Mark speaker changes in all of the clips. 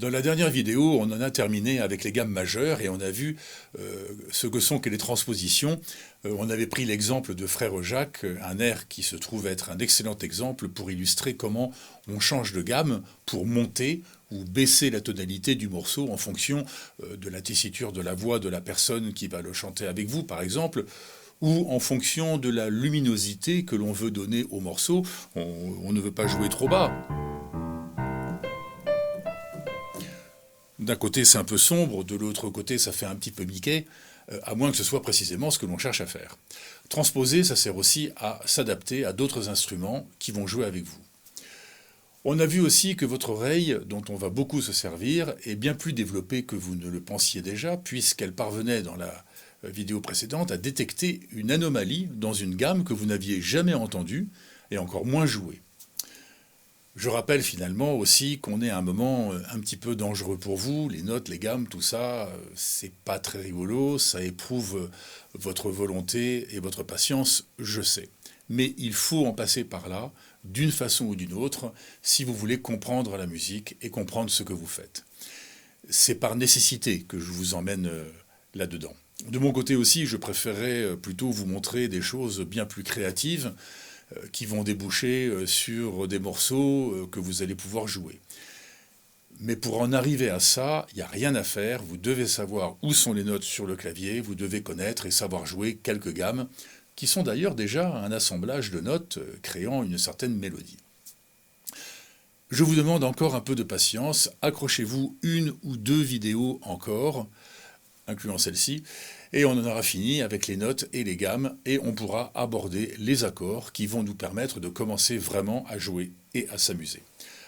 Speaker 1: Dans la dernière vidéo, on en a terminé avec les gammes majeures et on a vu ce que sont que les transpositions. On avait pris l'exemple de Frère Jacques, un air qui se trouve être un excellent exemple pour illustrer comment on change de gamme pour monter ou baisser la tonalité du morceau en fonction de la tessiture de la voix de la personne qui va le chanter avec vous, par exemple, ou en fonction de la luminosité que l'on veut donner au morceau. On ne veut pas jouer trop bas. D'un côté, c'est un peu sombre, de l'autre côté, ça fait un petit peu Mickey, à moins que ce soit précisément ce que l'on cherche à faire. Transposer, ça sert aussi à s'adapter à d'autres instruments qui vont jouer avec vous. On a vu aussi que votre oreille, dont on va beaucoup se servir, est bien plus développée que vous ne le pensiez déjà, puisqu'elle parvenait dans la vidéo précédente à détecter une anomalie dans une gamme que vous n'aviez jamais entendue et encore moins jouée. Je rappelle finalement aussi qu'on est à un moment un petit peu dangereux pour vous, les notes, les gammes, tout ça, c'est pas très rigolo, ça éprouve votre volonté et votre patience, je sais. Mais il faut en passer par là, d'une façon ou d'une autre, si vous voulez comprendre la musique et comprendre ce que vous faites. C'est par nécessité que je vous emmène là-dedans. De mon côté aussi, je préférerais plutôt vous montrer des choses bien plus créatives, qui vont déboucher sur des morceaux que vous allez pouvoir jouer. Mais pour en arriver à ça, il n'y a rien à faire, vous devez savoir où sont les notes sur le clavier, vous devez connaître et savoir jouer quelques gammes, qui sont d'ailleurs déjà un assemblage de notes créant une certaine mélodie. Je vous demande encore un peu de patience, accrochez-vous une ou deux vidéos encore, incluant celle-ci, et on en aura fini avec les notes et les gammes, et on pourra aborder les accords qui vont nous permettre de commencer vraiment à jouer et à s'amuser.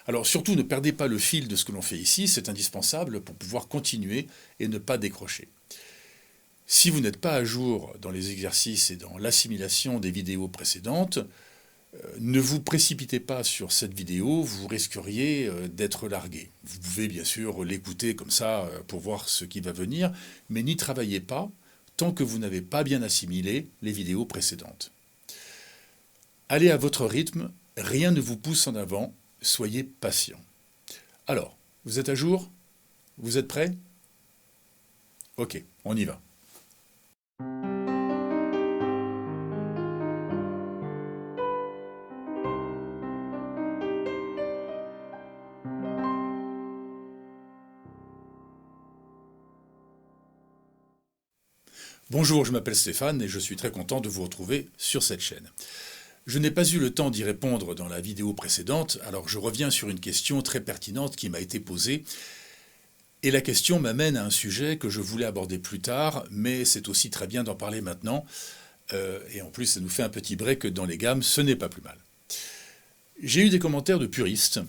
Speaker 1: Alors surtout ne perdez pas le fil de ce que l'on fait ici, c'est indispensable pour pouvoir continuer et ne pas décrocher. Si vous n'êtes pas à jour dans les exercices et dans l'assimilation des vidéos précédentes, ne vous précipitez pas sur cette vidéo, vous risqueriez d'être largué. Vous pouvez bien sûr l'écouter comme ça pour voir ce qui va venir, mais n'y travaillez pas tant que vous n'avez pas bien assimilé les vidéos précédentes. Allez à votre rythme, rien ne vous pousse en avant, soyez patient. Alors, vous êtes à jour? Vous êtes prêts? Ok, on y va. Bonjour, je m'appelle Stéphane et je suis très content de vous retrouver sur cette chaîne. Je n'ai pas eu le temps d'y répondre dans la vidéo précédente, alors je reviens sur une question très pertinente qui m'a été posée. Et la question m'amène à un sujet que je voulais aborder plus tard, mais c'est aussi très bien d'en parler maintenant. Et en plus, ça nous fait un petit break dans les gammes, ce n'est pas plus mal. J'ai eu des commentaires de puristes,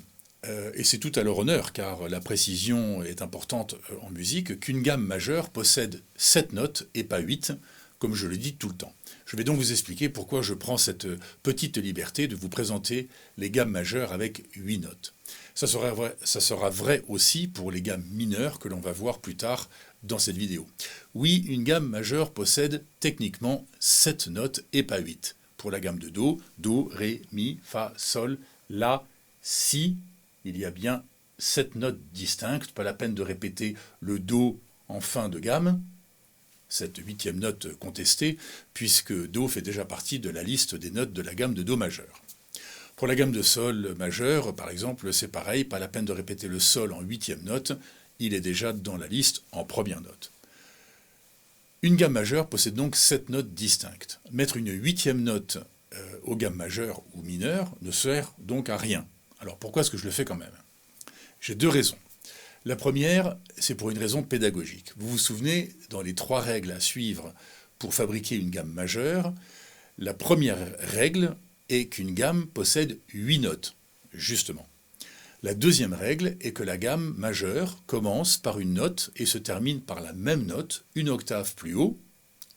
Speaker 1: et c'est tout à leur honneur, car la précision est importante en musique, qu'une gamme majeure possède 7 notes et pas 8, comme je le dis tout le temps. Je vais donc vous expliquer pourquoi je prends cette petite liberté de vous présenter les gammes majeures avec 8 notes. Ça sera vrai aussi pour les gammes mineures que l'on va voir plus tard dans cette vidéo. Oui, une gamme majeure possède techniquement 7 notes et pas 8. Pour la gamme de Do, Ré, Mi, Fa, Sol, La, Si, il y a bien 7 notes distinctes, pas la peine de répéter le Do en fin de gamme, cette 8e note contestée, puisque Do fait déjà partie de la liste des notes de la gamme de Do majeur. Pour la gamme de Sol majeur, par exemple, c'est pareil, pas la peine de répéter le Sol en 8e note, il est déjà dans la liste en première note. Une gamme majeure possède donc 7 notes distinctes. Mettre une 8e note aux gammes majeures ou mineures ne sert donc à rien. Alors pourquoi est-ce que je le fais quand même? J'ai deux raisons. La première, c'est pour une raison pédagogique. Vous vous souvenez, dans les 3 règles à suivre pour fabriquer une gamme majeure, la première règle est qu'une gamme possède 8 notes, justement. La deuxième règle est que la gamme majeure commence par une note et se termine par la même note, une octave plus haut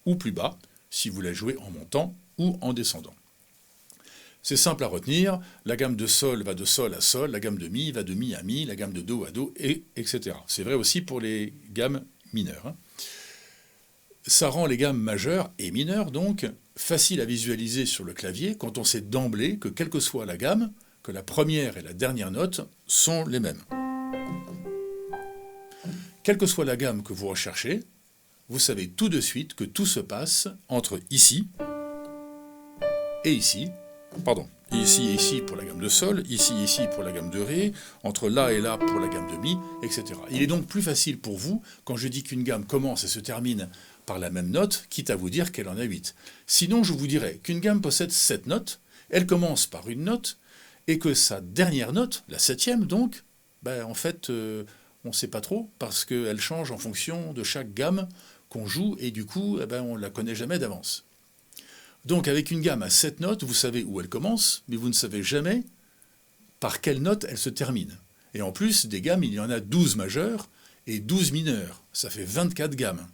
Speaker 1: ou plus bas, si vous la jouez en montant ou en descendant. C'est simple à retenir, la gamme de Sol va de Sol à Sol, la gamme de Mi va de Mi à Mi, la gamme de Do à Do, etc. C'est vrai aussi pour les gammes mineures. Ça rend les gammes majeures et mineures, donc, faciles à visualiser sur le clavier quand on sait d'emblée que, quelle que soit la gamme, que la première et la dernière note sont les mêmes. quelle que soit la gamme que vous recherchez, vous savez tout de suite que tout se passe entre ici et ici, pardon, ici et ici pour la gamme de sol, ici et ici pour la gamme de ré, entre là et là pour la gamme de mi, etc. Il est donc plus facile pour vous quand je dis qu'une gamme commence et se termine par la même note, quitte à vous dire qu'elle en a 8. Sinon, je vous dirais qu'une gamme possède 7 notes, elle commence par une note, et que sa dernière note, la 7e donc, en fait, on ne sait pas trop, parce qu'elle change en fonction de chaque gamme qu'on joue, et du coup, on ne la connaît jamais d'avance. Donc avec une gamme à 7 notes, vous savez où elle commence, mais vous ne savez jamais par quelle note elle se termine. Et en plus, des gammes, il y en a 12 majeures et 12 mineures. Ça fait 24 gammes,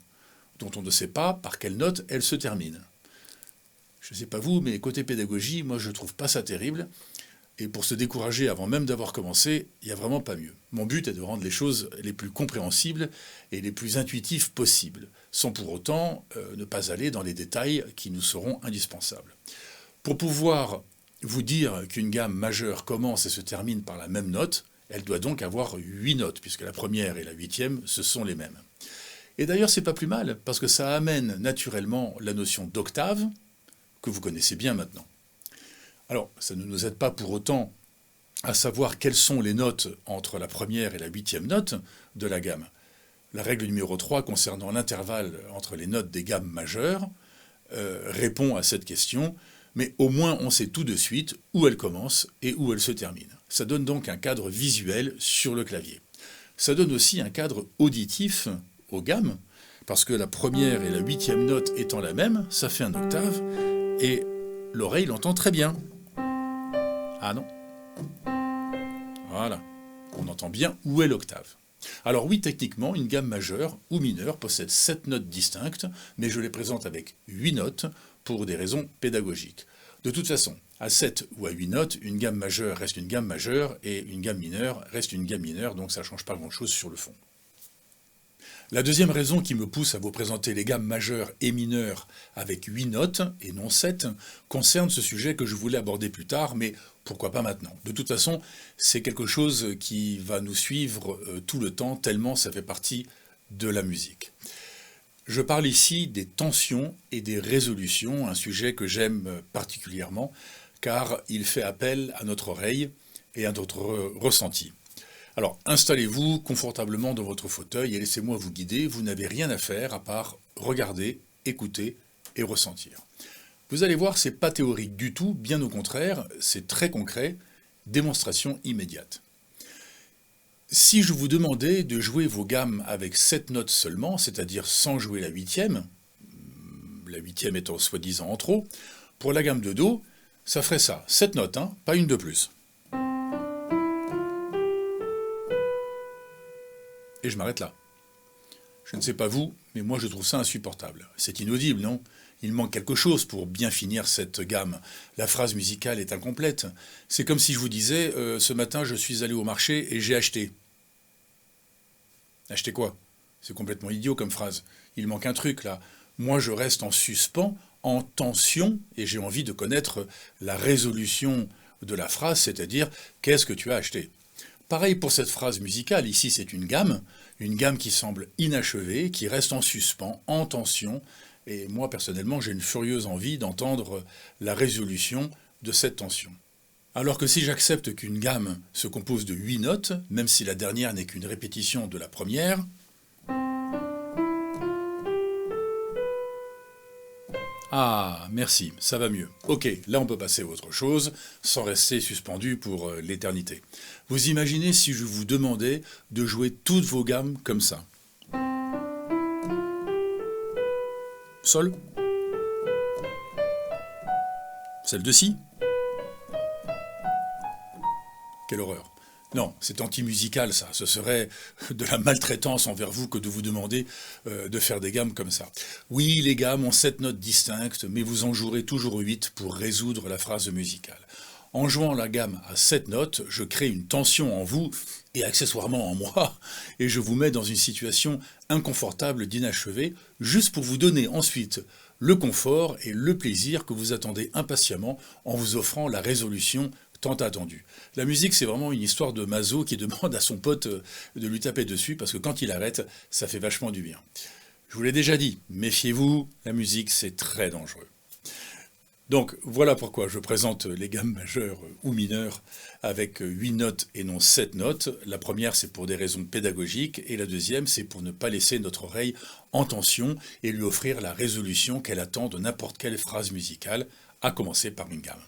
Speaker 1: dont on ne sait pas par quelle note elles se terminent. Je ne sais pas vous, mais côté pédagogie, moi je ne trouve pas ça terrible. Et pour se décourager avant même d'avoir commencé, il n'y a vraiment pas mieux. Mon but est de rendre les choses les plus compréhensibles et les plus intuitives possibles, sans pour autant ne pas aller dans les détails qui nous seront indispensables. Pour pouvoir vous dire qu'une gamme majeure commence et se termine par la même note, elle doit donc avoir 8 notes, puisque la première et la 8e, ce sont les mêmes. Et d'ailleurs, c'est pas plus mal, parce que ça amène naturellement la notion d'octave, que vous connaissez bien maintenant. Alors, ça ne nous aide pas pour autant à savoir quelles sont les notes entre la première et la 8e note de la gamme. La règle numéro 3 concernant l'intervalle entre les notes des gammes majeures répond à cette question, mais au moins on sait tout de suite où elle commence et où elle se termine. Ça donne donc un cadre visuel sur le clavier. Ça donne aussi un cadre auditif aux gammes, parce que la première et la 8e note étant la même, ça fait un octave, et l'oreille l'entend très bien. Ah non. Voilà. On entend bien où est l'octave. Alors oui, techniquement, une gamme majeure ou mineure possède 7 notes distinctes, mais je les présente avec 8 notes pour des raisons pédagogiques. De toute façon, à 7 ou à 8 notes, une gamme majeure reste une gamme majeure et une gamme mineure reste une gamme mineure, donc ça ne change pas grand-chose sur le fond. La deuxième raison qui me pousse à vous présenter les gammes majeures et mineures avec 8 notes et non 7 concerne ce sujet que je voulais aborder plus tard, mais pourquoi pas maintenant. De toute façon, c'est quelque chose qui va nous suivre tout le temps, tellement ça fait partie de la musique. Je parle ici des tensions et des résolutions, un sujet que j'aime particulièrement, car il fait appel à notre oreille et à notre ressenti. Alors, installez-vous confortablement dans votre fauteuil et laissez-moi vous guider. Vous n'avez rien à faire à part regarder, écouter et ressentir. Vous allez voir, c'est pas théorique du tout, bien au contraire, c'est très concret, démonstration immédiate. Si je vous demandais de jouer vos gammes avec 7 notes seulement, c'est-à-dire sans jouer la 8e étant soi-disant en trop, pour la gamme de Do, ça ferait ça, 7 notes, pas une de plus. Et je m'arrête là. Je ne sais pas vous, mais moi je trouve ça insupportable. C'est inaudible, non? Il manque quelque chose pour bien finir cette gamme. La phrase musicale est incomplète. C'est comme si je vous disais, ce matin je suis allé au marché et j'ai acheté. Acheter quoi? C'est complètement idiot comme phrase. Il manque un truc là. Moi je reste en suspens, en tension, et j'ai envie de connaître la résolution de la phrase, c'est-à-dire qu'est-ce que tu as acheté? Pareil pour cette phrase musicale, ici c'est une gamme qui semble inachevée, qui reste en suspens, en tension, et moi personnellement j'ai une furieuse envie d'entendre la résolution de cette tension. Alors que si j'accepte qu'une gamme se compose de 8 notes, même si la dernière n'est qu'une répétition de la première, ah, merci, ça va mieux. Ok, là on peut passer à autre chose, sans rester suspendu pour l'éternité. Vous imaginez si je vous demandais de jouer toutes vos gammes comme ça. Sol. Celle de Si. Quelle horreur. Non, c'est anti-musical ça, ce serait de la maltraitance envers vous que de vous demander de faire des gammes comme ça. Oui, les gammes ont 7 notes distinctes, mais vous en jouerez toujours 8 pour résoudre la phrase musicale. En jouant la gamme à 7 notes, je crée une tension en vous, et accessoirement en moi, et je vous mets dans une situation inconfortable d'inachevé, juste pour vous donner ensuite le confort et le plaisir que vous attendez impatiemment en vous offrant la résolution tant attendu. La musique, c'est vraiment une histoire de maso qui demande à son pote de lui taper dessus, parce que quand il arrête, ça fait vachement du bien. Je vous l'ai déjà dit, méfiez-vous, la musique, c'est très dangereux. Donc voilà pourquoi je présente les gammes majeures ou mineures avec 8 notes et non 7 notes. La première, c'est pour des raisons pédagogiques, et la deuxième, c'est pour ne pas laisser notre oreille en tension et lui offrir la résolution qu'elle attend de n'importe quelle phrase musicale, à commencer par une gamme.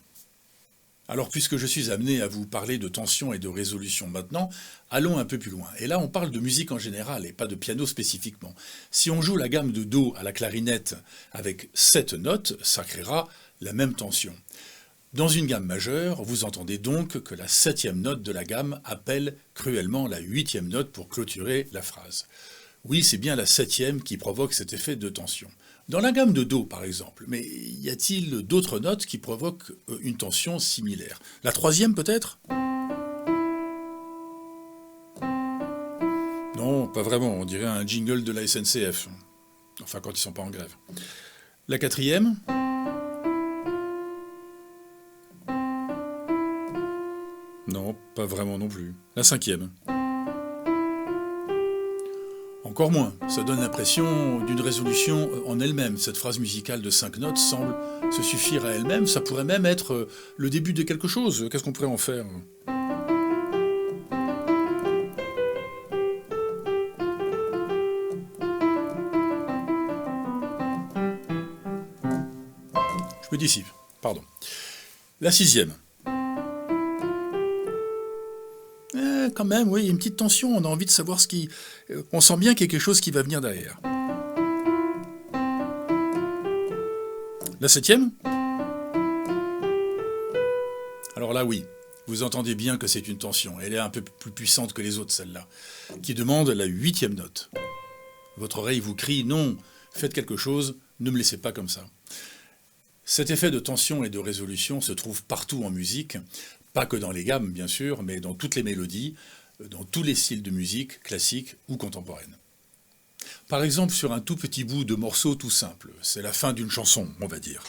Speaker 1: Alors puisque je suis amené à vous parler de tension et de résolution maintenant, allons un peu plus loin. Et là on parle de musique en général et pas de piano spécifiquement. Si on joue la gamme de Do à la clarinette avec 7 notes, ça créera la même tension. Dans une gamme majeure, vous entendez donc que la 7e note de la gamme appelle cruellement la 8e note pour clôturer la phrase. Oui, c'est bien la 7e qui provoque cet effet de tension. Dans la gamme de Do, par exemple, mais y a-t-il d'autres notes qui provoquent une tension similaire? La 3e peut-être? Non, pas vraiment, on dirait un jingle de la SNCF. Enfin, quand ils sont pas en grève. La 4e? Non, pas vraiment non plus. La 5e? Encore moins, ça donne l'impression d'une résolution en elle-même. Cette phrase musicale de 5 notes semble se suffire à elle-même, ça pourrait même être le début de quelque chose. Qu'est-ce qu'on pourrait en faire? Je me dissipe, pardon. La 6e. Quand même, oui, il y a une petite tension, on a envie de savoir ce qui... On sent bien qu'il y a quelque chose qui va venir derrière. La 7e? Alors là, oui, vous entendez bien que c'est une tension. Elle est un peu plus puissante que les autres, celle-là, qui demande la 8e note. Votre oreille vous crie « Non, faites quelque chose, ne me laissez pas comme ça ». Cet effet de tension et de résolution se trouve partout en musique, pas que dans les gammes, bien sûr, mais dans toutes les mélodies, dans tous les styles de musique, classique ou contemporaine. Par exemple, sur un tout petit bout de morceau tout simple, c'est la fin d'une chanson, on va dire.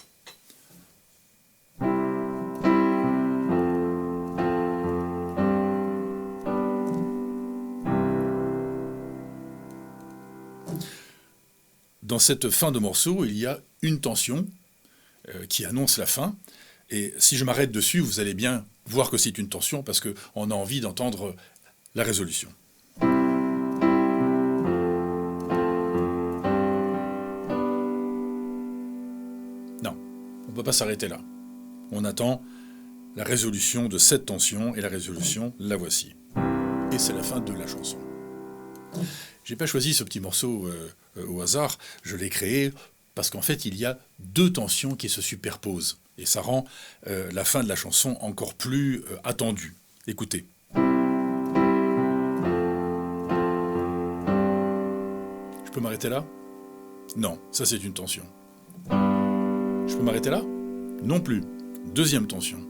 Speaker 1: Dans cette fin de morceau, il y a une tension qui annonce la fin, et si je m'arrête dessus, vous allez bien voir que c'est une tension parce qu'on a envie d'entendre la résolution. Non, on ne peut pas s'arrêter là. On attend la résolution de cette tension, et la résolution, la voici. Et c'est la fin de la chanson. J'ai pas choisi ce petit morceau au hasard, je l'ai créé parce qu'en fait il y a deux tensions qui se superposent. Et ça rend la fin de la chanson encore plus attendue. Écoutez. Je peux m'arrêter là? Non, ça c'est une tension. Je peux m'arrêter là? Non plus. Deuxième tension.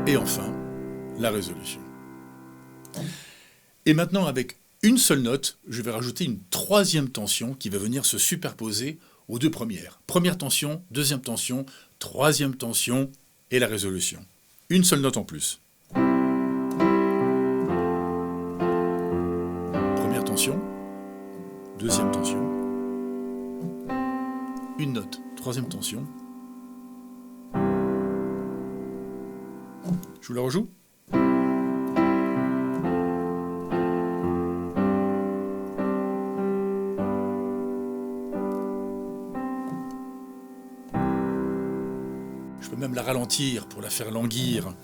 Speaker 1: Et enfin, la résolution. Et maintenant, avec une seule note, je vais rajouter une troisième tension qui va venir se superposer aux deux premières. Première tension, deuxième tension, troisième tension et la résolution. Une seule note en plus. Première tension, deuxième tension, une note, troisième tension. Je vous la rejoue ? Je peux même la ralentir pour la faire languir.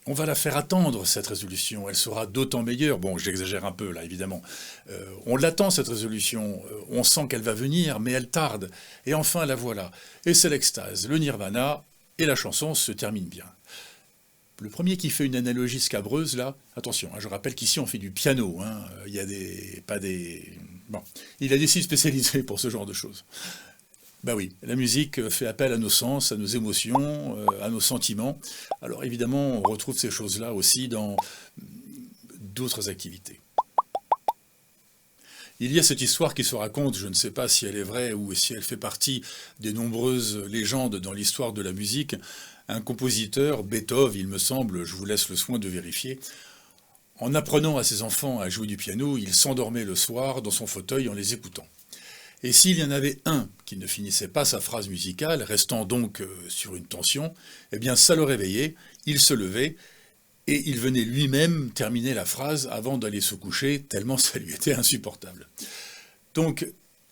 Speaker 1: On va la faire attendre, cette résolution. Elle sera d'autant meilleure. Bon, j'exagère un peu, là, évidemment. On l'attend, cette résolution. On sent qu'elle va venir, mais elle tarde. Et enfin, la voilà. Et c'est l'extase, le nirvana, et la chanson se termine bien. Le premier qui fait une analogie scabreuse, là, attention, je rappelle qu'ici, on fait du piano. Il y a Bon, il a des sites spécialisés pour ce genre de choses. Ben oui, la musique fait appel à nos sens, à nos émotions, à nos sentiments. Alors évidemment, on retrouve ces choses-là aussi dans d'autres activités. Il y a cette histoire qui se raconte, je ne sais pas si elle est vraie ou si elle fait partie des nombreuses légendes dans l'histoire de la musique. Un compositeur, Beethoven, il me semble, je vous laisse le soin de vérifier, en apprenant à ses enfants à jouer du piano, il s'endormait le soir dans son fauteuil en les écoutant. Et s'il y en avait un qui ne finissait pas sa phrase musicale, restant donc sur une tension, eh bien ça le réveillait, il se levait, et il venait lui-même terminer la phrase avant d'aller se coucher, tellement ça lui était insupportable. Donc,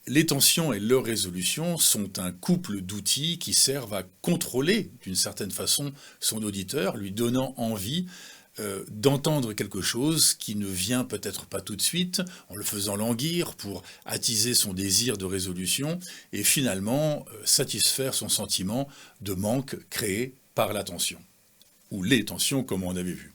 Speaker 1: les tensions et leur résolution sont un couple d'outils qui servent à contrôler, d'une certaine façon, son auditeur, lui donnant envie d'entendre quelque chose qui ne vient peut-être pas tout de suite, en le faisant languir pour attiser son désir de résolution, et finalement satisfaire son sentiment de manque créé par la tension. Ou les tensions, comme on avait vu.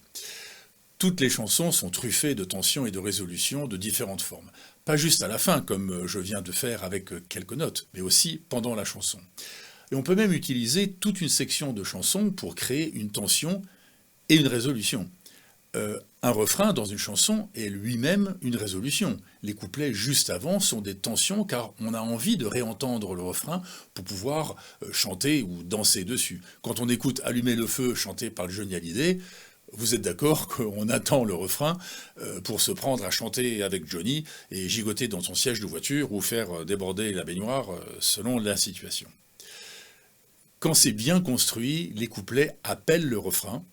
Speaker 1: Toutes les chansons sont truffées de tensions et de résolutions de différentes formes. Pas juste à la fin, comme je viens de faire avec quelques notes, mais aussi pendant la chanson. Et on peut même utiliser toute une section de chansons pour créer une tension et une résolution. Un refrain dans une chanson est lui-même une résolution. Les couplets juste avant sont des tensions car on a envie de réentendre le refrain pour pouvoir chanter ou danser dessus. Quand on écoute Allumer le feu chanté par le Johnny Hallyday, vous êtes d'accord qu'on attend le refrain pour se prendre à chanter avec Johnny et gigoter dans son siège de voiture ou faire déborder la baignoire selon la situation. Quand c'est bien construit, les couplets appellent le refrain,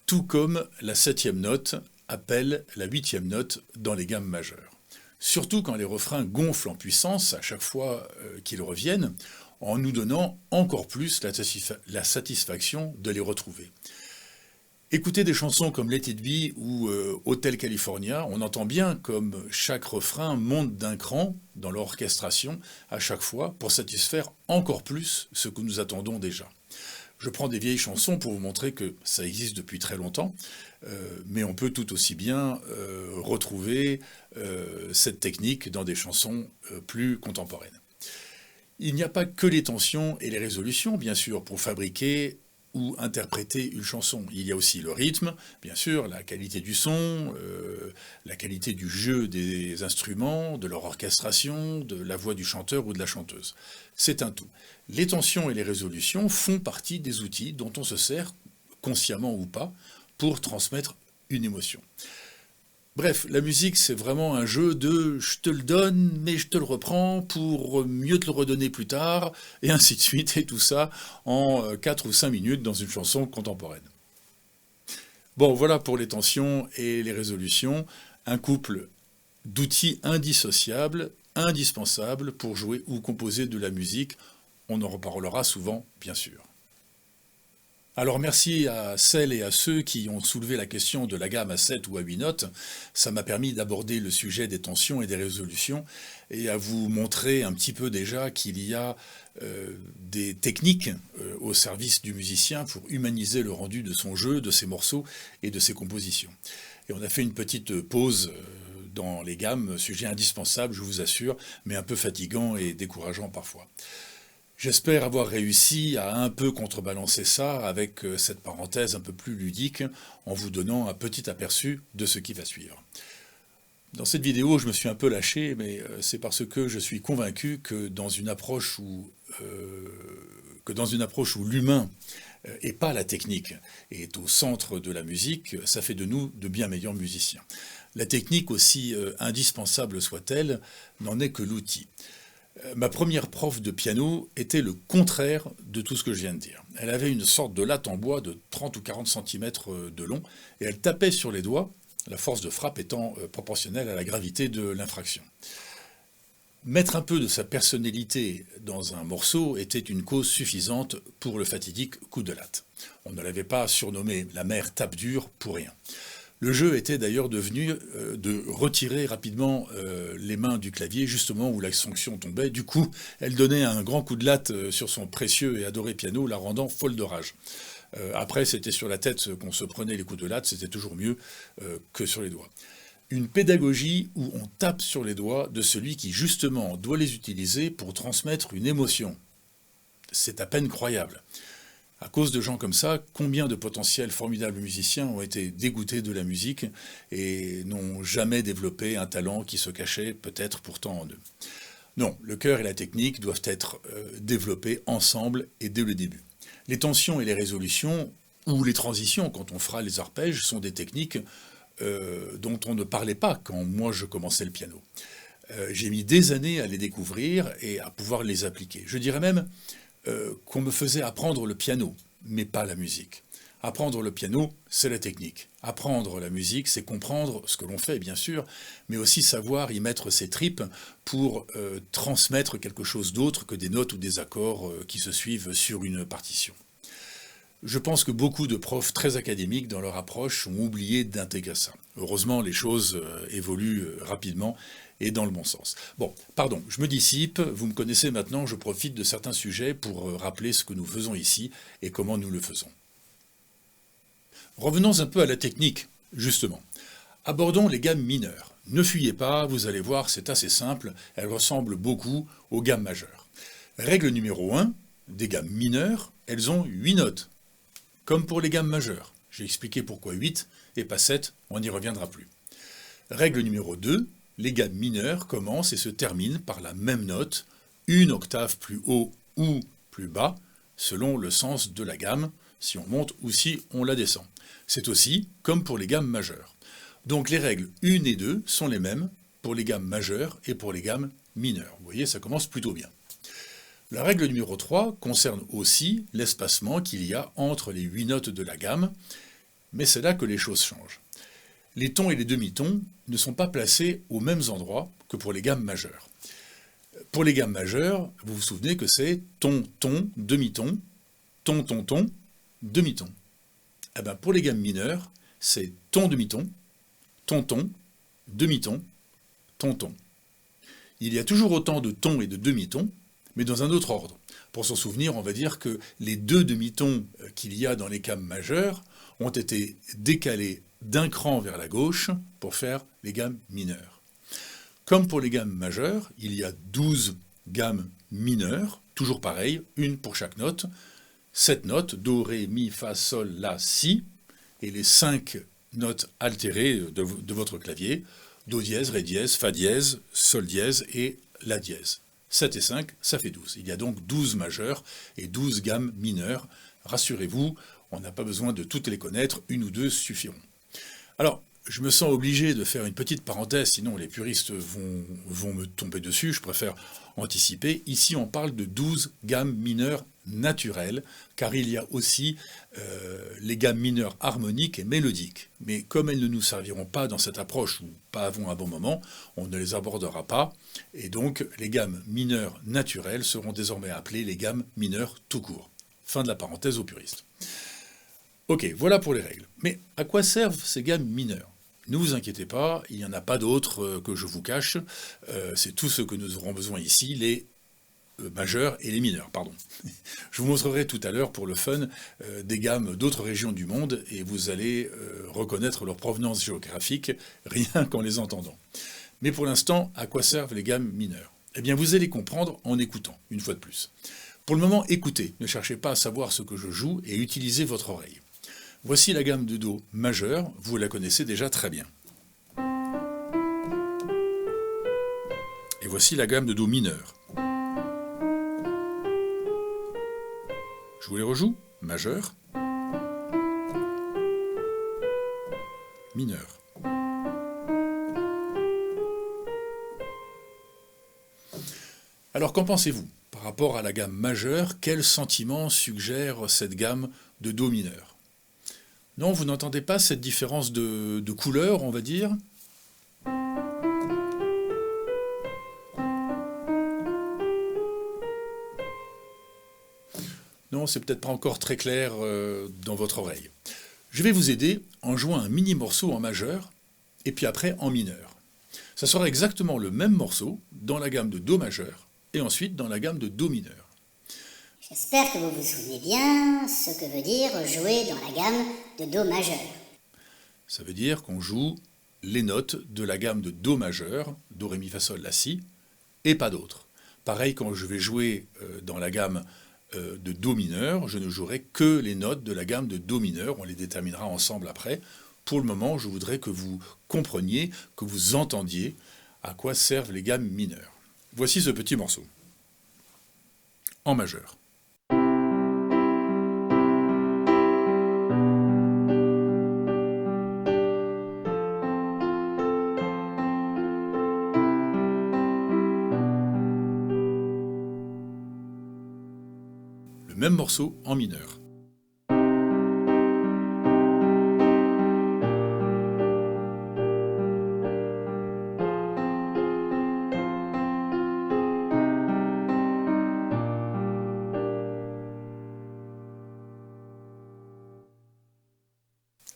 Speaker 1: tout comme la 7e note appelle la 8e note dans les gammes majeures. Surtout quand les refrains gonflent en puissance à chaque fois qu'ils reviennent, en nous donnant encore plus la satisfaction de les retrouver. Écoutez des chansons comme Let It Be ou Hotel California, on entend bien comme chaque refrain monte d'un cran dans l'orchestration à chaque fois pour satisfaire encore plus ce que nous attendons déjà. Je prends des vieilles chansons pour vous montrer que ça existe depuis très longtemps, mais on peut tout aussi bien retrouver cette technique dans des chansons plus contemporaines. Il n'y a pas que les tensions et les résolutions, bien sûr, pour fabriquer ou interpréter une chanson. Il y a aussi le rythme, bien sûr, la qualité du son, la qualité du jeu des instruments, de leur orchestration, de la voix du chanteur ou de la chanteuse. C'est un tout. Les tensions et les résolutions font partie des outils dont on se sert, consciemment ou pas, pour transmettre une émotion. Bref, la musique, c'est vraiment un jeu de « je te le donne, mais je te le reprends pour mieux te le redonner plus tard », et ainsi de suite, et tout ça en 4 ou 5 minutes dans une chanson contemporaine. Bon, voilà pour les tensions et les résolutions, un couple d'outils indissociables, indispensables pour jouer ou composer de la musique. On en reparlera souvent, bien sûr. Alors merci à celles et à ceux qui ont soulevé la question de la gamme à 7 ou à 8 notes. Ça m'a permis d'aborder le sujet des tensions et des résolutions et à vous montrer un petit peu déjà qu'il y a des techniques au service du musicien pour humaniser le rendu de son jeu, de ses morceaux et de ses compositions. Et on a fait une petite pause dans les gammes, sujet indispensable, je vous assure, mais un peu fatigant et décourageant parfois. J'espère avoir réussi à un peu contrebalancer ça avec cette parenthèse un peu plus ludique en vous donnant un petit aperçu de ce qui va suivre. Dans cette vidéo, je me suis un peu lâché, mais c'est parce que je suis convaincu que dans une approche où l'humain et pas la technique est au centre de la musique, ça fait de nous de bien meilleurs musiciens. La technique, aussi indispensable soit-elle, n'en est que l'outil. Ma première prof de piano était le contraire de tout ce que je viens de dire. Elle avait une sorte de latte en bois de 30 ou 40 cm de long et elle tapait sur les doigts, la force de frappe étant proportionnelle à la gravité de l'infraction. Mettre un peu de sa personnalité dans un morceau était une cause suffisante pour le fatidique coup de latte. On ne l'avait pas surnommée la mère tape dure pour rien. Le jeu était d'ailleurs devenu de retirer rapidement les mains du clavier, justement où la sanction tombait. Du coup, elle donnait un grand coup de latte sur son précieux et adoré piano, la rendant folle de rage. Après, c'était sur la tête qu'on se prenait les coups de latte, c'était toujours mieux que sur les doigts. Une pédagogie où on tape sur les doigts de celui qui, justement, doit les utiliser pour transmettre une émotion. C'est à peine croyable. À cause de gens comme ça, combien de potentiels formidables musiciens ont été dégoûtés de la musique et n'ont jamais développé un talent qui se cachait peut-être pourtant en eux. Non, le cœur et la technique doivent être développés ensemble et dès le début. Les tensions et les résolutions, ou les transitions quand on fera les arpèges, sont des techniques dont on ne parlait pas quand moi je commençais le piano. J'ai mis des années à les découvrir et à pouvoir les appliquer. Je dirais même qu'on me faisait apprendre le piano, mais pas la musique. Apprendre le piano, c'est la technique. Apprendre la musique, c'est comprendre ce que l'on fait, bien sûr, mais aussi savoir y mettre ses tripes pour transmettre quelque chose d'autre que des notes ou des accords qui se suivent sur une partition. Je pense que beaucoup de profs très académiques dans leur approche ont oublié d'intégrer ça. Heureusement, les choses évoluent rapidement et dans le bon sens. Bon, pardon, je me dissipe, vous me connaissez maintenant, je profite de certains sujets pour rappeler ce que nous faisons ici et comment nous le faisons. Revenons un peu à la technique, justement. Abordons les gammes mineures. Ne fuyez pas, vous allez voir, c'est assez simple, elles ressemblent beaucoup aux gammes majeures. Règle numéro 1, des gammes mineures, elles ont 8 notes. Comme pour les gammes majeures. J'ai expliqué pourquoi 8 et pas 7, on n'y reviendra plus. Règle numéro 2, les gammes mineures commencent et se terminent par la même note, une octave plus haut ou plus bas, selon le sens de la gamme, si on monte ou si on la descend. C'est aussi comme pour les gammes majeures. Donc les règles 1 et 2 sont les mêmes pour les gammes majeures et pour les gammes mineures. Vous voyez, ça commence plutôt bien. La règle numéro 3 concerne aussi l'espacement qu'il y a entre les 8 notes de la gamme, mais c'est là que les choses changent. Les tons et les demi-tons ne sont pas placés aux mêmes endroits que pour les gammes majeures. Pour les gammes majeures, vous vous souvenez que c'est ton, ton, demi-ton, ton, ton, ton, demi-ton. Eh bien, pour les gammes mineures, c'est ton demi-ton, ton, ton, demi-ton, ton, ton. Il y a toujours autant de tons et de demi-tons, mais dans un autre ordre. Pour s'en souvenir, on va dire que les 2 demi-tons qu'il y a dans les gammes majeures ont été décalés d'un cran vers la gauche pour faire les gammes mineures. Comme pour les gammes majeures, il y a 12 gammes mineures, toujours pareil, une pour chaque note. 7 notes, do, ré, mi, fa, sol, la, si, et les 5 notes altérées de votre clavier, do dièse, ré dièse, fa dièse, sol dièse et la dièse. 7 et 5, ça fait 12. Il y a donc 12 majeurs et 12 gammes mineures. Rassurez-vous, on n'a pas besoin de toutes les connaître, une ou deux suffiront. Alors, je me sens obligé de faire une petite parenthèse, sinon les puristes vont me tomber dessus, je préfère anticiper. Ici, on parle de 12 gammes mineures naturelles, car il y a aussi les gammes mineures harmoniques et mélodiques. Mais comme elles ne nous serviront pas dans cette approche, ou pas avant un bon moment, on ne les abordera pas, et donc les gammes mineures naturelles seront désormais appelées les gammes mineures tout court. Fin de la parenthèse aux puristes. Ok, voilà pour les règles. Mais à quoi servent ces gammes mineures ? Ne vous inquiétez pas, il n'y en a pas d'autres que je vous cache. C'est tout ce que nous aurons besoin ici, les majeurs et les mineurs, pardon. Je vous montrerai tout à l'heure pour le fun des gammes d'autres régions du monde et vous allez reconnaître leur provenance géographique rien qu'en les entendant. Mais pour l'instant, à quoi servent les gammes mineures ? Eh bien, vous allez comprendre en écoutant, une fois de plus. Pour le moment, écoutez, ne cherchez pas à savoir ce que je joue et utilisez votre oreille. Voici la gamme de Do majeur, vous la connaissez déjà très bien. Et voici la gamme de Do mineur. Je vous les rejoue. Majeur, mineur. Alors qu'en pensez-vous ? Par rapport à la gamme majeure, quel sentiment suggère cette gamme de Do mineur ? Non, vous n'entendez pas cette différence de couleur, on va dire ? Non, c'est peut-être pas encore très clair dans votre oreille. Je vais vous aider en jouant un mini morceau en majeur, et puis après en mineur. Ça sera exactement le même morceau dans la gamme de Do majeur, et ensuite dans la gamme de Do mineur.
Speaker 2: J'espère que vous vous souvenez bien ce que veut dire jouer dans la gamme de Do majeur.
Speaker 1: Ça veut dire qu'on joue les notes de la gamme de Do majeur, Do, Ré, Mi, Fa, Sol, La, Si, et pas d'autres. Pareil quand je vais jouer dans la gamme de Do mineur, je ne jouerai que les notes de la gamme de Do mineur, on les déterminera ensemble après. Pour le moment, je voudrais que vous compreniez, que vous entendiez à quoi servent les gammes mineures. Voici ce petit morceau. En majeur. Le même morceau en mineur.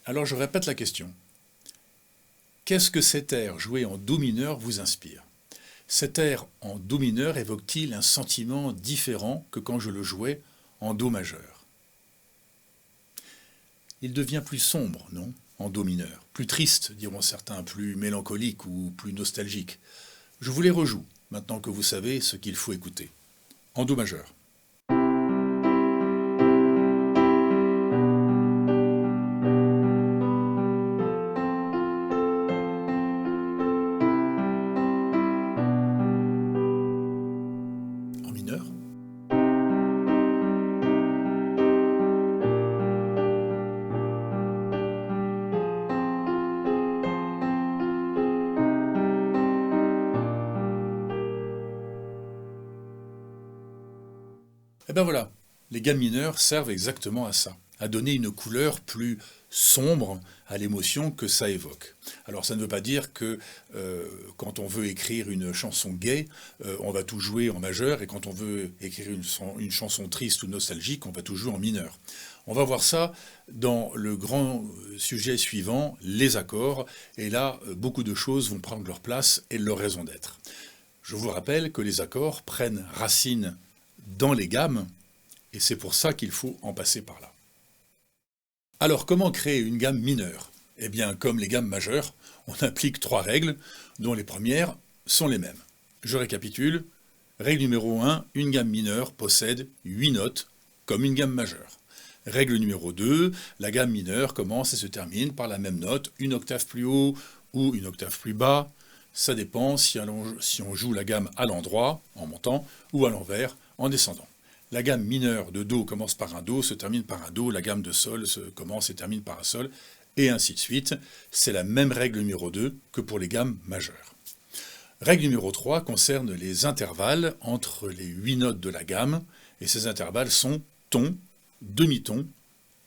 Speaker 1: Alors je répète la question. Qu'est-ce que cet air joué en Do mineur vous inspire? Cet air en Do mineur évoque-t-il un sentiment différent que quand je le jouais en Do majeur? Il devient plus sombre, non, en Do mineur, plus triste, diront certains, plus mélancolique ou plus nostalgique. Je vous les rejoue, maintenant que vous savez ce qu'il faut écouter. En Do majeur. En mineur. Et ben voilà, les gammes mineures servent exactement à ça, à donner une couleur plus sombre à l'émotion que ça évoque. Alors ça ne veut pas dire que quand on veut écrire une chanson gay, on va tout jouer en majeur, et quand on veut écrire une chanson triste ou nostalgique, on va tout jouer en mineur. On va voir ça dans le grand sujet suivant, les accords, et là, beaucoup de choses vont prendre leur place et leur raison d'être. Je vous rappelle que les accords prennent racine dans les gammes, et c'est pour ça qu'il faut en passer par là. Alors, comment créer une gamme mineure? Eh bien, comme les gammes majeures, on applique 3 règles, dont les premières sont les mêmes. Je récapitule. Règle numéro 1, une gamme mineure possède 8 notes, comme une gamme majeure. Règle numéro 2, la gamme mineure commence et se termine par la même note, une octave plus haut ou une octave plus bas. Ça dépend si on joue la gamme à l'endroit, en montant, ou à l'envers, en descendant. La gamme mineure de Do commence par un Do, se termine par un Do, la gamme de Sol commence et termine par un Sol, et ainsi de suite. C'est la même règle numéro 2 que pour les gammes majeures. Règle numéro 3 concerne les intervalles entre les 8 notes de la gamme, et ces intervalles sont ton, demi-ton,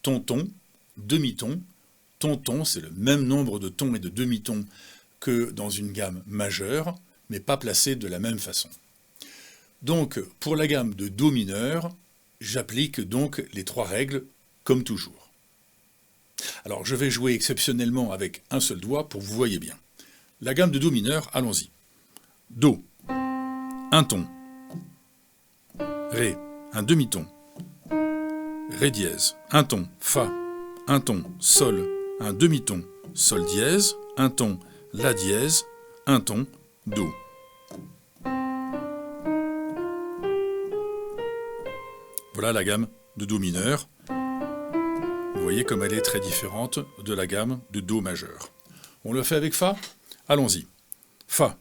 Speaker 1: ton-ton, demi-ton, ton-ton, c'est le même nombre de tons et de demi-tons que dans une gamme majeure, mais pas placés de la même façon. Donc, pour la gamme de Do mineur, j'applique donc les 3 règles, comme toujours. Alors, je vais jouer exceptionnellement avec un seul doigt pour que vous voyez bien. La gamme de Do mineur, allons-y. Do, un ton. Ré, un demi-ton. Ré dièse, un ton. Fa, un ton. Sol, un demi-ton. Sol dièse, un ton. La dièse, un ton. Do. Voilà la gamme de Do mineur. Vous voyez comme elle est très différente de la gamme de Do majeur. On le fait avec Fa? Allons-y. Fa,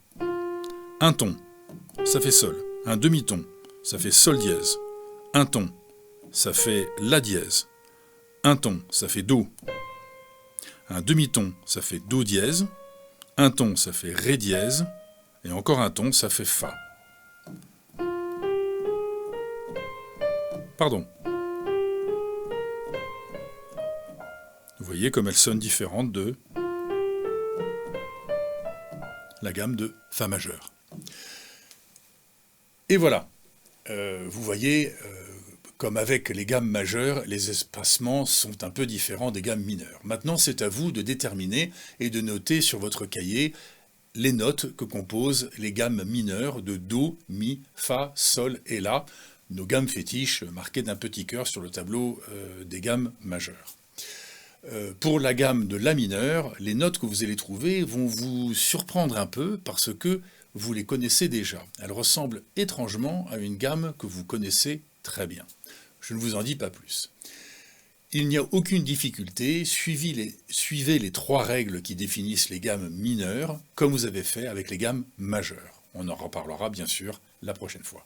Speaker 1: un ton, ça fait Sol. Un demi-ton, ça fait Sol dièse. Un ton, ça fait La dièse. Un ton, ça fait Do. Un demi-ton, ça fait Do dièse. Un ton, ça fait Ré dièse. Et encore un ton, ça fait Fa. Pardon. Vous voyez comme elle sonne différente de la gamme de Fa majeur. Et voilà. Vous voyez, comme avec les gammes majeures, les espacements sont un peu différents des gammes mineures. Maintenant, c'est à vous de déterminer et de noter sur votre cahier les notes que composent les gammes mineures de Do, Mi, Fa, Sol et La, nos gammes fétiches marquées d'un petit cœur sur le tableau des gammes majeures. Pour la gamme de La mineur, les notes que vous allez trouver vont vous surprendre un peu parce que vous les connaissez déjà. Elles ressemblent étrangement à une gamme que vous connaissez Très bien. Je ne vous en dis pas plus. Il n'y a aucune difficulté, suivez les 3 règles qui définissent les gammes mineures, comme vous avez fait avec les gammes majeures. On en reparlera bien sûr la prochaine fois.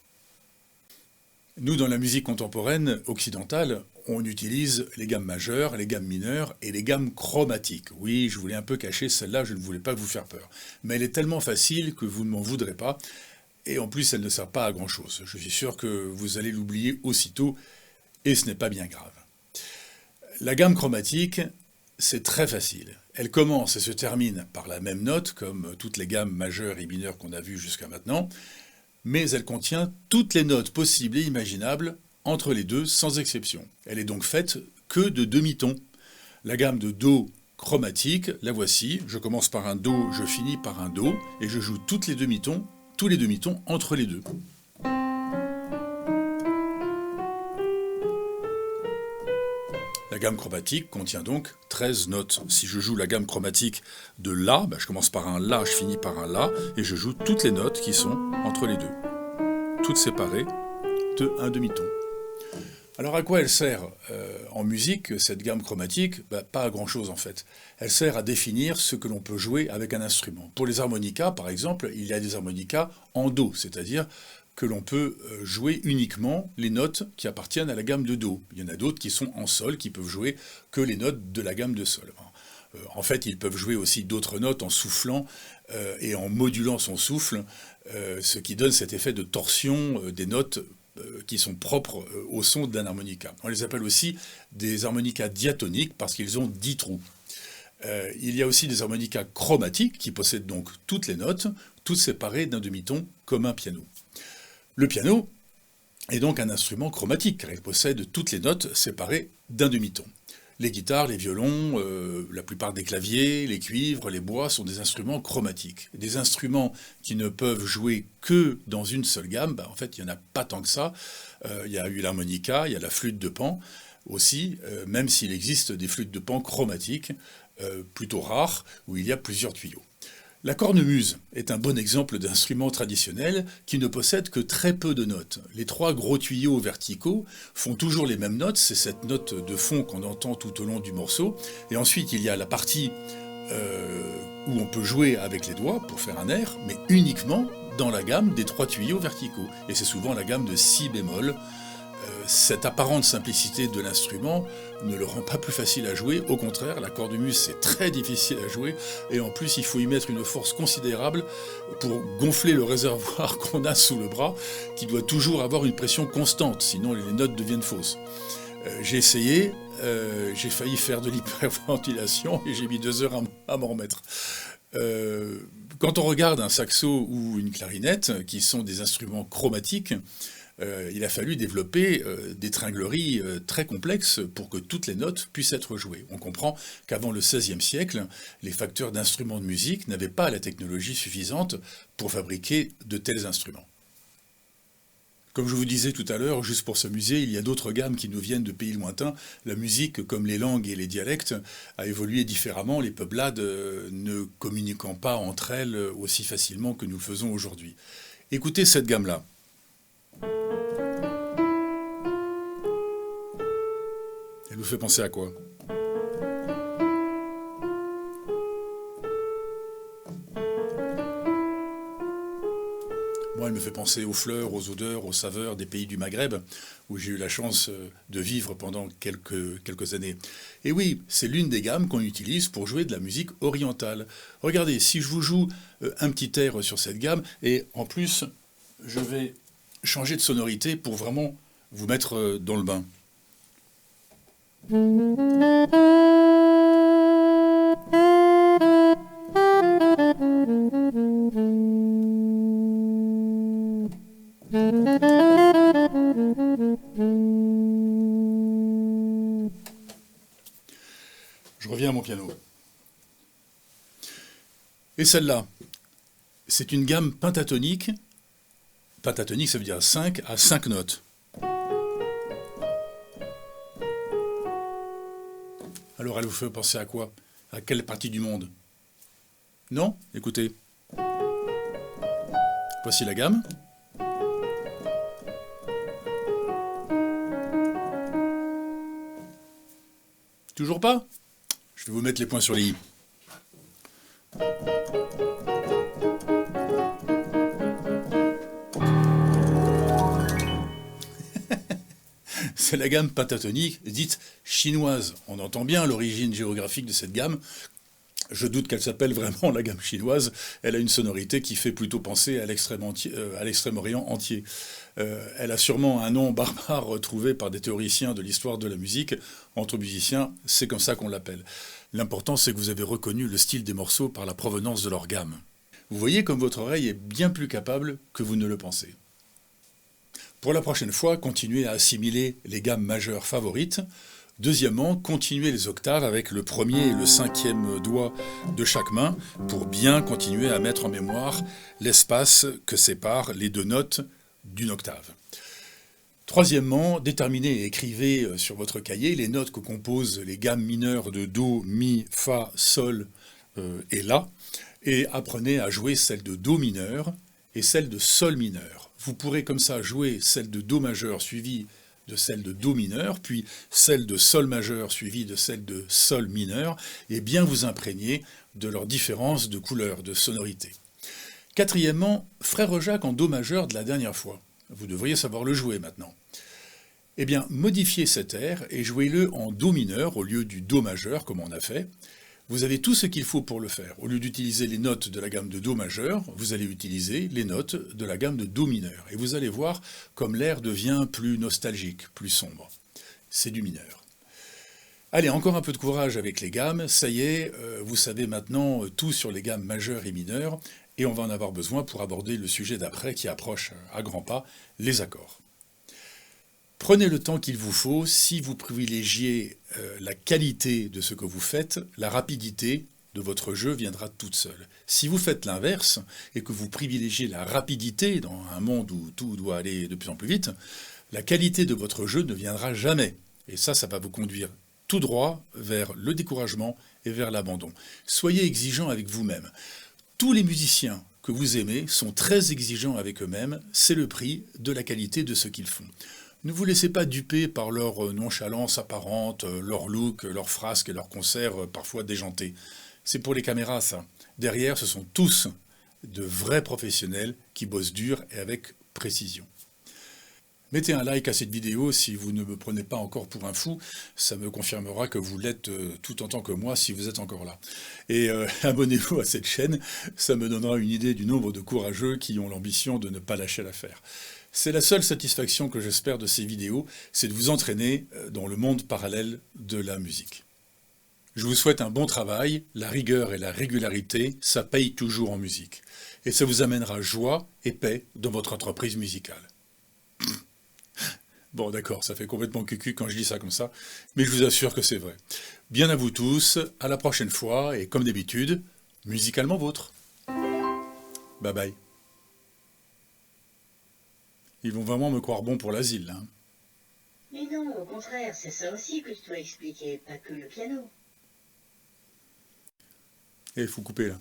Speaker 1: Nous, dans la musique contemporaine occidentale, on utilise les gammes majeures, les gammes mineures et les gammes chromatiques. Oui, je voulais un peu cacher celle-là, je ne voulais pas vous faire peur. Mais elle est tellement facile que vous ne m'en voudrez pas, et en plus elle ne sert pas à grand-chose. Je suis sûr que vous allez l'oublier aussitôt, et ce n'est pas bien grave. La gamme chromatique, c'est très facile. Elle commence et se termine par la même note, comme toutes les gammes majeures et mineures qu'on a vues jusqu'à maintenant, mais elle contient toutes les notes possibles et imaginables entre les deux, sans exception. Elle est donc faite que de demi-tons. La gamme de Do chromatique, la voici. Je commence par un Do, je finis par un Do, et je joue tous les demi-tons entre les deux. La gamme chromatique contient donc 13 notes. Si je joue la gamme chromatique de La, je commence par un La, je finis par un La, et je joue toutes les notes qui sont entre les deux. Toutes séparées de un demi-ton. Alors à quoi elle sert en musique, cette gamme chromatique? Pas à grand chose en fait. Elle sert à définir ce que l'on peut jouer avec un instrument. Pour les harmonicas par exemple, il y a des harmonicas en Do, c'est-à-dire que l'on peut jouer uniquement les notes qui appartiennent à la gamme de Do. Il y en a d'autres qui sont en Sol, qui peuvent jouer que les notes de la gamme de Sol. En fait, ils peuvent jouer aussi d'autres notes en soufflant et en modulant son souffle, ce qui donne cet effet de torsion des notes qui sont propres au son d'un harmonica. On les appelle aussi des harmonicas diatoniques parce qu'ils ont 10 trous. Il y a aussi des harmonicas chromatiques qui possèdent donc toutes les notes, toutes séparées d'un demi-ton comme un piano. Le piano est donc un instrument chromatique car il possède toutes les notes séparées d'un demi-ton. Les guitares, les violons, la plupart des claviers, les cuivres, les bois sont des instruments chromatiques. Des instruments qui ne peuvent jouer que dans une seule gamme, en fait il n'y en a pas tant que ça. Il y a eu l'harmonica, il y a la flûte de Pan aussi, même s'il existe des flûtes de Pan chromatiques, plutôt rares, où il y a plusieurs tuyaux. La cornemuse est un bon exemple d'instrument traditionnel qui ne possède que très peu de notes. Les 3 gros tuyaux verticaux font toujours les mêmes notes, c'est cette note de fond qu'on entend tout au long du morceau. Et ensuite, il y a la partie où on peut jouer avec les doigts pour faire un air, mais uniquement dans la gamme des 3 tuyaux verticaux. Et c'est souvent la gamme de Si bémol. Cette apparente simplicité de l'instrument ne le rend pas plus facile à jouer, au contraire, la cornemuse c'est très difficile à jouer, et en plus il faut y mettre une force considérable pour gonfler le réservoir qu'on a sous le bras, qui doit toujours avoir une pression constante, sinon les notes deviennent fausses. J'ai essayé, j'ai failli faire de l'hyperventilation, et j'ai mis 2 heures à m'en remettre. Quand on regarde un saxo ou une clarinette, qui sont des instruments chromatiques, il a fallu développer des tringleries très complexes pour que toutes les notes puissent être jouées. On comprend qu'avant le XVIe siècle, les facteurs d'instruments de musique n'avaient pas la technologie suffisante pour fabriquer de tels instruments. Comme je vous disais tout à l'heure, juste pour s'amuser, il y a d'autres gammes qui nous viennent de pays lointains. La musique, comme les langues et les dialectes, a évolué différemment, les peuplades ne communiquant pas entre elles aussi facilement que nous le faisons aujourd'hui. Écoutez cette gamme-là. Elle vous fait penser à quoi? Moi, elle me fait penser aux fleurs, aux odeurs, aux saveurs des pays du Maghreb, où j'ai eu la chance de vivre pendant quelques années. Et oui, c'est l'une des gammes qu'on utilise pour jouer de la musique orientale. Regardez, si je vous joue un petit air sur cette gamme, et en plus, je vais changer de sonorité pour vraiment vous mettre dans le bain. Je reviens à mon piano. Et celle-là, c'est une gamme pentatonique. Pentatonique, ça veut dire 5 à 5 notes. Alors elle vous fait penser à quoi? À quelle partie du monde? Non? Écoutez. Voici la gamme. Toujours pas? Je vais vous mettre les points sur les i. C'est la gamme pentatonique dite chinoise. On entend bien l'origine géographique de cette gamme. Je doute qu'elle s'appelle vraiment la gamme chinoise. Elle a une sonorité qui fait plutôt penser à l'Extrême-Orient entier. Elle a sûrement un nom barbare retrouvé par des théoriciens de l'histoire de la musique. Entre musiciens, c'est comme ça qu'on l'appelle. L'important, c'est que vous avez reconnu le style des morceaux par la provenance de leur gamme. Vous voyez comme votre oreille est bien plus capable que vous ne le pensez. Pour la prochaine fois, continuez à assimiler les gammes majeures favorites. Deuxièmement, continuez les octaves avec le premier et le cinquième doigt de chaque main pour bien continuer à mettre en mémoire l'espace que séparent les deux notes d'une octave. Troisièmement, déterminez et écrivez sur votre cahier les notes que composent les gammes mineures de Do, Mi, Fa, Sol et La, et apprenez à jouer celle de Do mineur et celle de Sol mineur. Vous pourrez comme ça jouer celle de Do majeur suivie de celle de Do mineur, puis celle de Sol majeur suivie de celle de Sol mineur, et bien vous imprégner de leurs différences de couleur, de sonorité. Quatrièmement, Frère Jacques en Do majeur de la dernière fois. Vous devriez savoir le jouer maintenant. Eh bien, modifiez cet air et jouez-le en Do mineur au lieu du Do majeur, comme on a fait. Vous avez tout ce qu'il faut pour le faire. Au lieu d'utiliser les notes de la gamme de Do majeur, vous allez utiliser les notes de la gamme de Do mineur. Et vous allez voir comme l'air devient plus nostalgique, plus sombre. C'est du mineur. Allez, encore un peu de courage avec les gammes. Ça y est, vous savez maintenant tout sur les gammes majeures et mineures. Et on va en avoir besoin pour aborder le sujet d'après qui approche à grands pas, les accords. Prenez le temps qu'il vous faut. Si vous privilégiez la qualité de ce que vous faites, la rapidité de votre jeu viendra toute seule. Si vous faites l'inverse et que vous privilégiez la rapidité dans un monde où tout doit aller de plus en plus vite, la qualité de votre jeu ne viendra jamais. Et ça va vous conduire tout droit vers le découragement et vers l'abandon. Soyez exigeant avec vous-même. Tous les musiciens que vous aimez sont très exigeants avec eux-mêmes. C'est le prix de la qualité de ce qu'ils font. Ne vous laissez pas duper par leur nonchalance apparente, leur look, leurs frasques et leurs concerts parfois déjantés. C'est pour les caméras, ça. Derrière, ce sont tous de vrais professionnels qui bossent dur et avec précision. Mettez un like à cette vidéo si vous ne me prenez pas encore pour un fou. Ça me confirmera que vous l'êtes tout autant que moi si vous êtes encore là. Et abonnez-vous à cette chaîne, ça me donnera une idée du nombre de courageux qui ont l'ambition de ne pas lâcher l'affaire. C'est la seule satisfaction que j'espère de ces vidéos, c'est de vous entraîner dans le monde parallèle de la musique. Je vous souhaite un bon travail, la rigueur et la régularité, ça paye toujours en musique. Et ça vous amènera joie et paix dans votre entreprise musicale. Bon d'accord, ça fait complètement cucu quand je dis ça comme ça, mais je vous assure que c'est vrai. Bien à vous tous, à la prochaine fois, et comme d'habitude, musicalement vôtre. Bye bye. Ils vont vraiment me croire bon pour l'asile, hein.
Speaker 3: Mais non, au contraire, c'est ça aussi que tu dois expliquer, pas que le piano.
Speaker 1: Et il faut couper là.